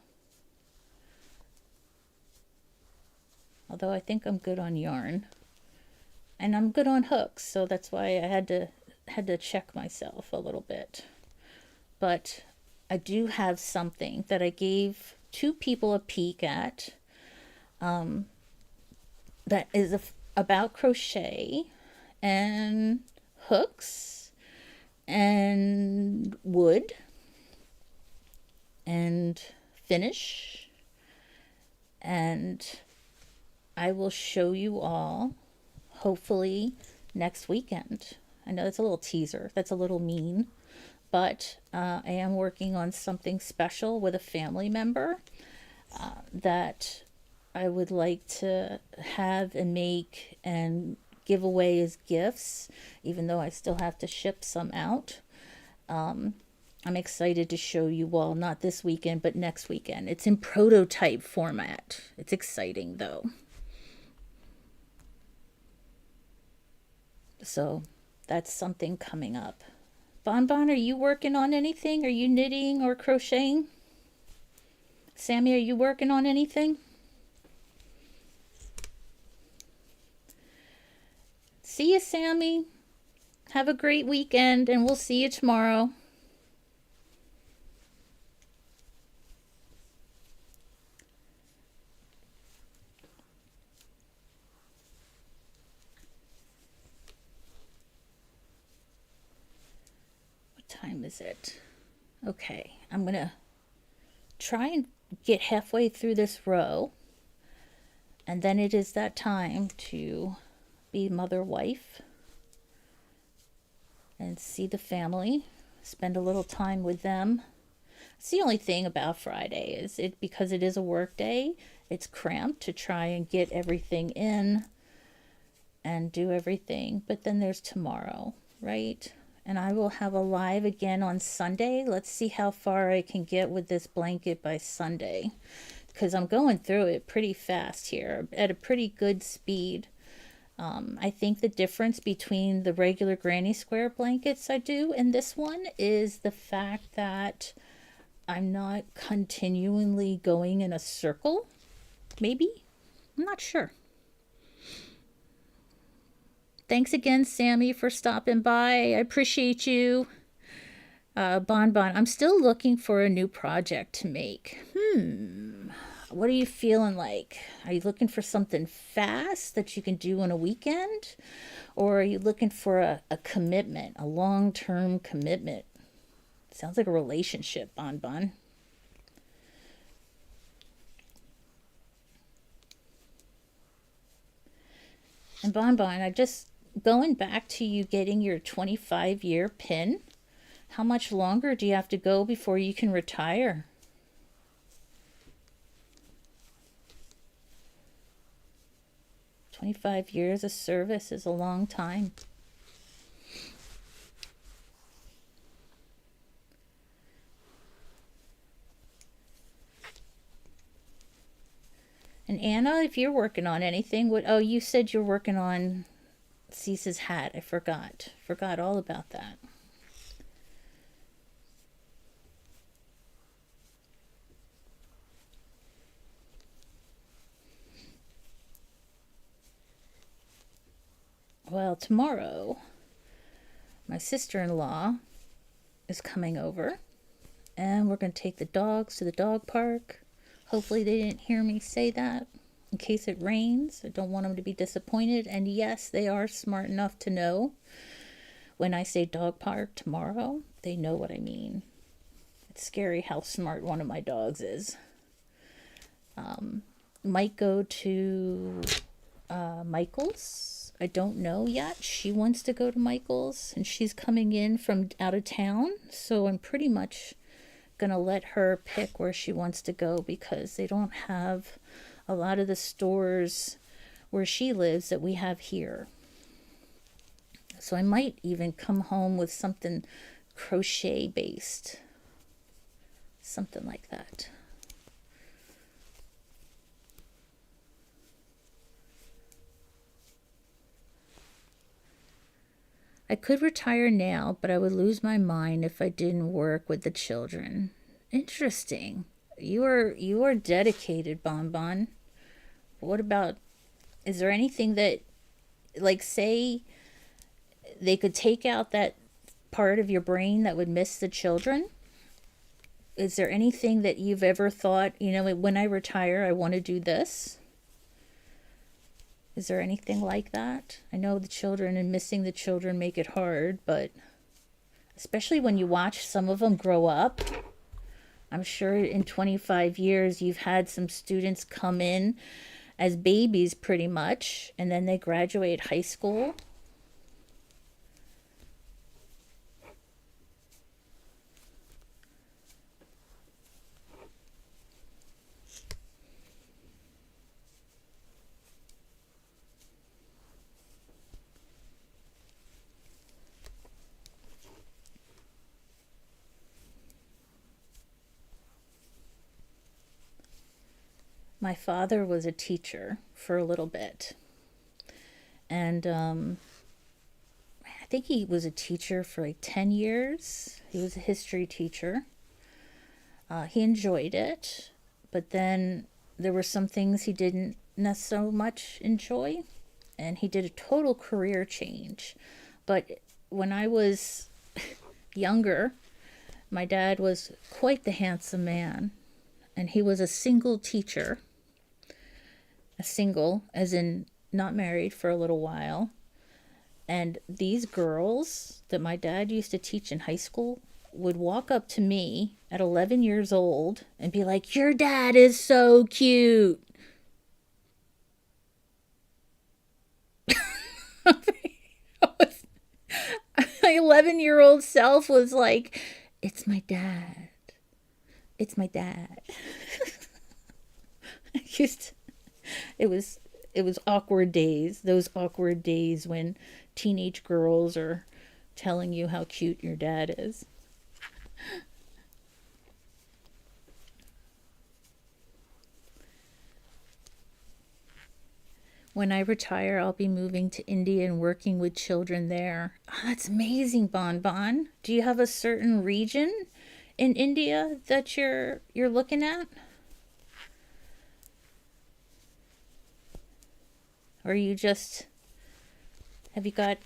Although I think I'm good on yarn. And I'm good on hooks, so that's why I had to check myself a little bit. But I do have something that I gave 2 people a peek at that is about crochet and hooks and wood and finish, and I will show you all hopefully next weekend. I know that's a little teaser. That's a little mean. But I am working on something special with a family member that I would like to have and make and give away as gifts, even though I still have to ship some out. I'm excited to show you all, not this weekend, but next weekend. It's in prototype format. It's exciting, though. So that's something coming up. Bon Bon, are you working on anything? Are you knitting or crocheting? Sammy, are you working on anything? See you, Sammy. Have a great weekend, and we'll see you tomorrow. Time is it? Okay, I'm gonna try and get halfway through this row, and then it is that time to be mother wife and see the family, spend a little time with them. It's the only thing about Friday is because it is a work day, it's cramped to try and get everything in and do everything, but then there's tomorrow, right? And I will have a live again on Sunday. Let's see how far I can get with this blanket by Sunday, because I'm going through it pretty fast here at a pretty good speed. I think the difference between the regular granny square blankets I do and this one is the fact that I'm not continually going in a circle. Maybe? I'm not sure. Thanks again, Sammy, for stopping by. I appreciate you. Bon Bon, I'm still looking for a new project to make. What are you feeling like? Are you looking for something fast that you can do on a weekend? Or are you looking for a commitment, a long-term commitment? Sounds like a relationship, Bon Bon. And Bon Bon, I just going back to you getting your 25-year pin. How much longer do you have to go before you can retire? "25 years of service is a long time." And And Anna, if you're working on anything, what? Oh, you said you're working on Cease's hat. I forgot. Forgot all about that. Well, tomorrow, my sister-in-law is coming over, and we're going to take the dogs to the dog park. Hopefully they didn't hear me say that in case it rains. I don't want them to be disappointed. And yes, they are smart enough to know when I say dog park tomorrow, they know what I mean. It's scary how smart one of my dogs is. Might go to Michael's. I don't know yet. She wants to go to Michael's, and she's coming in from out of town, so I'm pretty much gonna let her pick where she wants to go because they don't have a lot of the stores where she lives that we have here. So I might even come home with something crochet based, something like that. I could retire now, but I would lose my mind if I didn't work with the children. Interesting. You are dedicated, Bonbon. What about, is there anything that, like, say they could take out that part of your brain that would miss the children? Is there anything that you've ever thought, when I retire, I want to do this? Is there anything like that? I know the children and missing the children make it hard, but especially when you watch some of them grow up. I'm sure in 25 years you've had some students come in as babies pretty much, and then they graduate high school. My father was a teacher for a little bit. And I think he was a teacher for like 10 years. He was a history teacher. He enjoyed it. But then there were some things he didn't so much enjoy. And he did a total career change. But when I was younger, my dad was quite the handsome man. And he was a single teacher. A single, as in not married for a little while. And these girls that my dad used to teach in high school would walk up to me at 11 years old and be like, "Your dad is so cute." My 11-year-old self was like, "It's my dad. It's my dad." I used to, it was awkward days, those awkward days when teenage girls are telling you how cute your dad is. When I retire, I'll be moving to India and working with children there. Oh, that's amazing, Bon Bon. Do you have a certain region in India that you're looking at? Or you just, have you got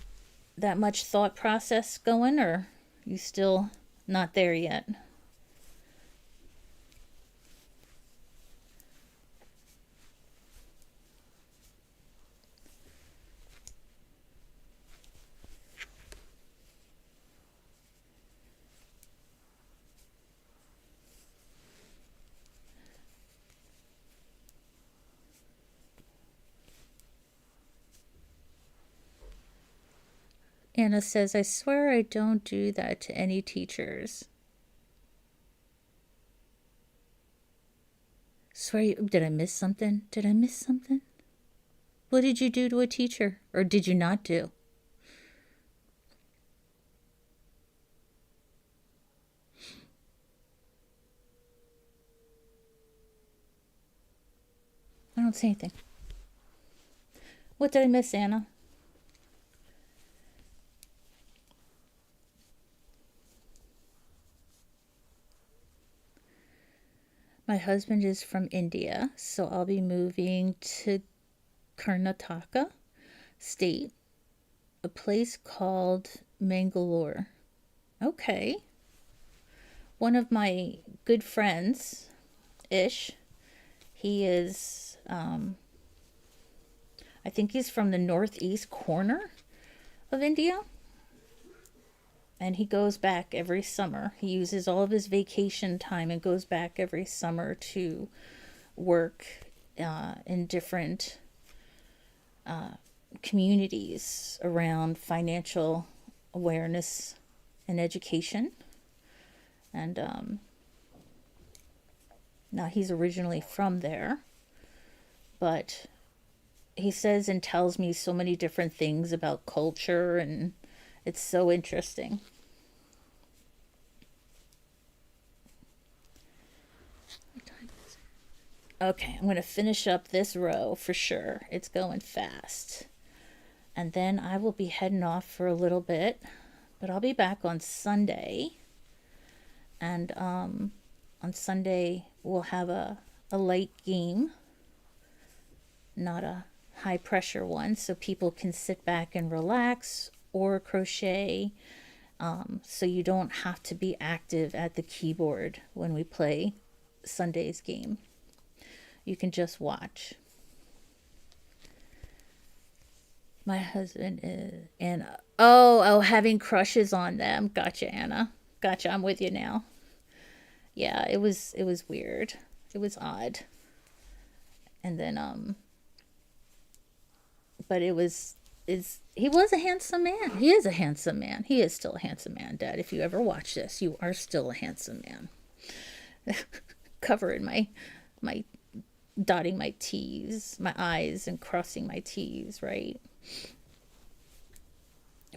that much thought process going, or you still not there yet? Anna says, "I swear I don't do that to any teachers." Swear you, did I miss something? Did I miss something? What did you do to a teacher? Or did you not do? Don't say anything. What did I miss, Anna? My husband is from India, so I'll be moving to Karnataka state, a place called Mangalore. Okay. One of my good friends, Ish, he is, I think he's from the northeast corner of India. And he goes back every summer. He uses all of his vacation time and goes back every summer to work in different communities around financial awareness and education. And now he's originally from there, but he says and tells me so many different things about culture, and it's so interesting. Okay, I'm going to finish up this row for sure. It's going fast. And then I will be heading off for a little bit, but I'll be back on Sunday. And on Sunday, we'll have a light game, not a high pressure one, so people can sit back and relax or crochet, so you don't have to be active at the keyboard when we play Sunday's game. You can just watch. My husband is Anna. Oh, having crushes on them. Gotcha, Anna. Gotcha. I'm with you now. Yeah, it was weird. It was odd. And then but he was a handsome man. He is a handsome man. He is still a handsome man, Dad. If you ever watch this, you are still a handsome man. Covering my dotting my T's, my I's, and crossing my T's, right?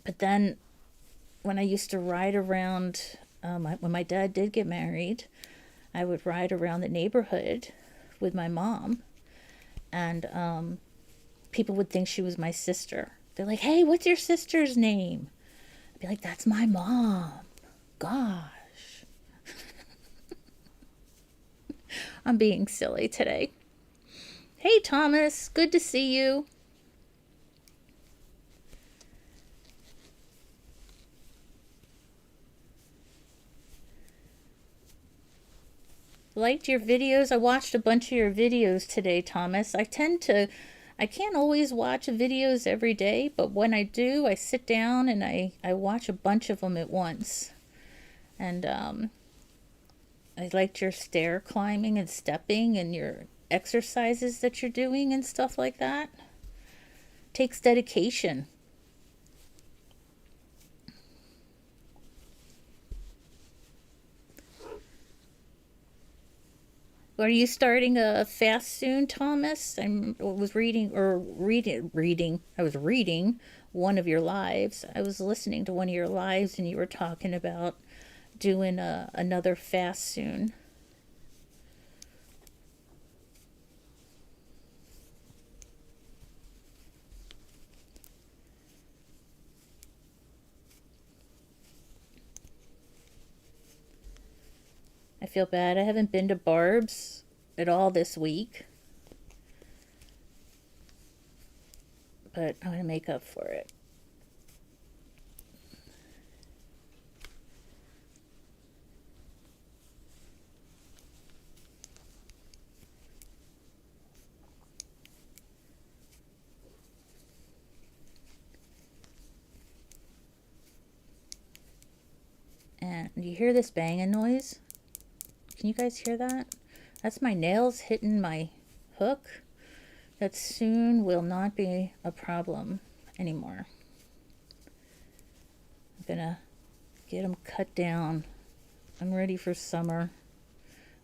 But then when I used to ride around, when my dad did get married, I would ride around the neighborhood with my mom, and people would think she was my sister. They're like, "Hey, what's your sister's name?" I'd be like, "That's my mom." Gosh. I'm being silly today. Hey, Thomas, good to see you. Liked your videos. I watched a bunch of your videos today, Thomas. I can't always watch videos every day, but when I do, I sit down and I watch a bunch of them at once. And I liked your stair climbing and stepping and your exercises that you're doing and stuff like that. Takes dedication. Are you starting a fast soon, Thomas? I was reading I was reading one of your lives. I was listening to one of your lives and you were talking about doing another fast soon. I feel bad. I haven't been to Barb's at all this week. But I'm going to make up for it. And you hear this banging noise? Can you guys hear that? That's my nails hitting my hook. That soon will not be a problem anymore. I'm gonna get them cut down. I'm ready for summer.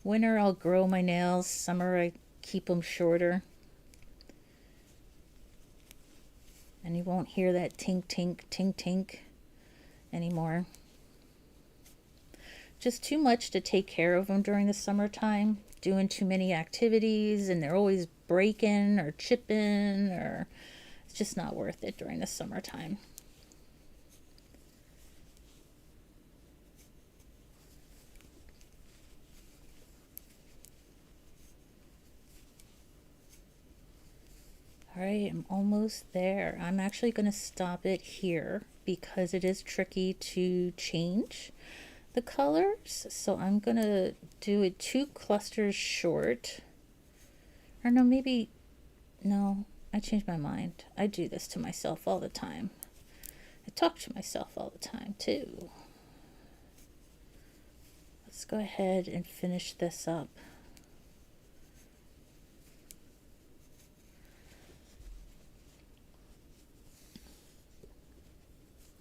Winter I'll grow my nails. Summer I keep them shorter. And you won't hear that tink tink tink tink anymore. Just too much to take care of them during the summertime. doing too many activities and they're always breaking or chipping, or it's just not worth it during the summertime. All right, I'm almost there. I'm actually going to stop it here because it is tricky to change the colors. So I'm going to do it 2 clusters short. Or no, maybe, no, I changed my mind. I do this to myself all the time. I talk to myself all the time too. Let's go ahead and finish this up.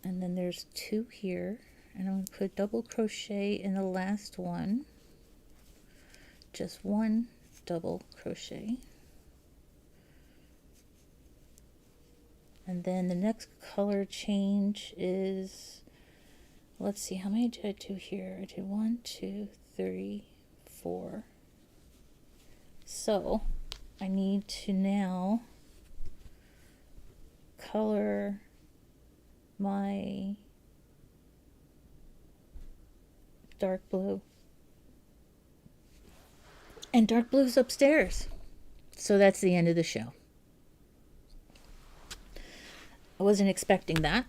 And then there's 2 here, and I'm going to put double crochet in the last one. Just 1 double crochet. And then the next color change is, let's see, how many did I do here? I did 1, 2, 3, 4. So I need to now color my dark blue. And dark blue's upstairs. So that's the end of the show. I wasn't expecting that,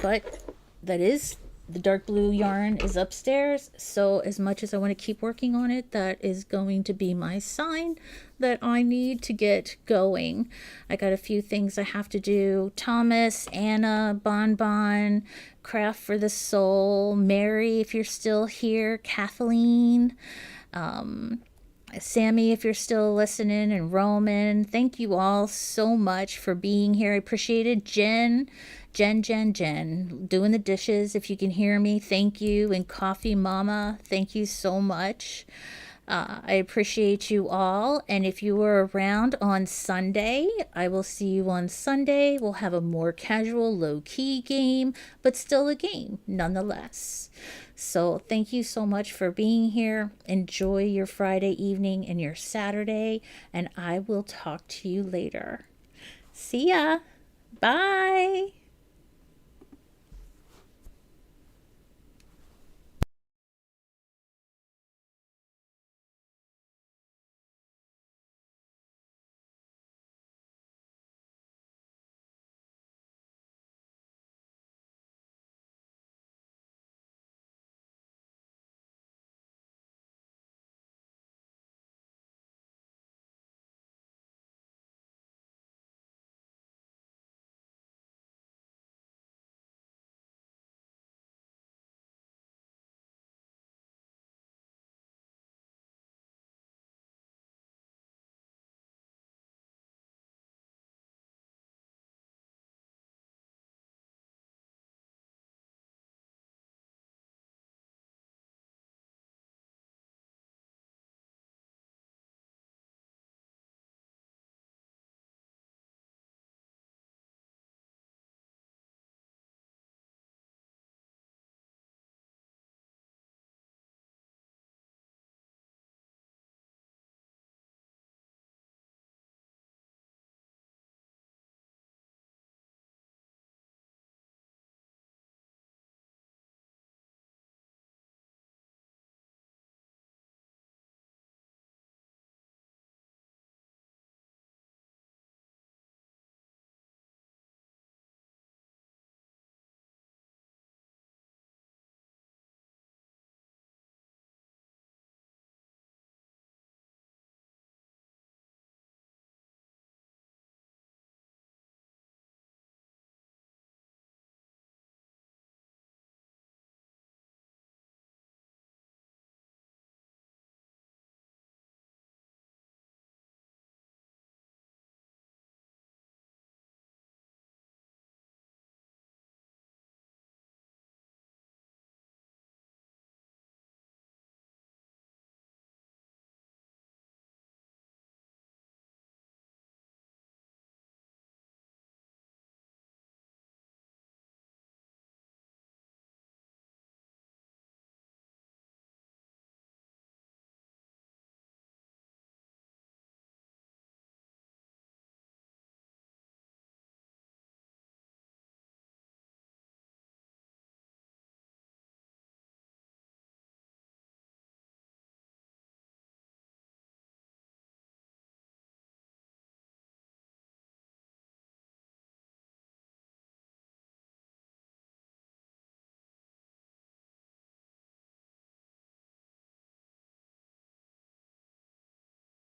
but that is, the dark blue yarn is upstairs. So as much as I want to keep working on it, that is going to be my sign that I need to get going. I got a few things I have to do. Thomas, Anna, Bonbon, Craft for the Soul, Mary, if you're still here, Kathleen, Sammy, if you're still listening, and Roman. Thank you all so much for being here. I appreciate it. Jen, doing the dishes. If you can hear me, thank you. And Coffee Mama, thank you so much. I appreciate you all. And if you were around on Sunday, I will see you on Sunday. We'll have a more casual, low-key game, but still a game nonetheless. So thank you so much for being here. Enjoy your Friday evening and your Saturday, and I will talk to you later. See ya. Bye.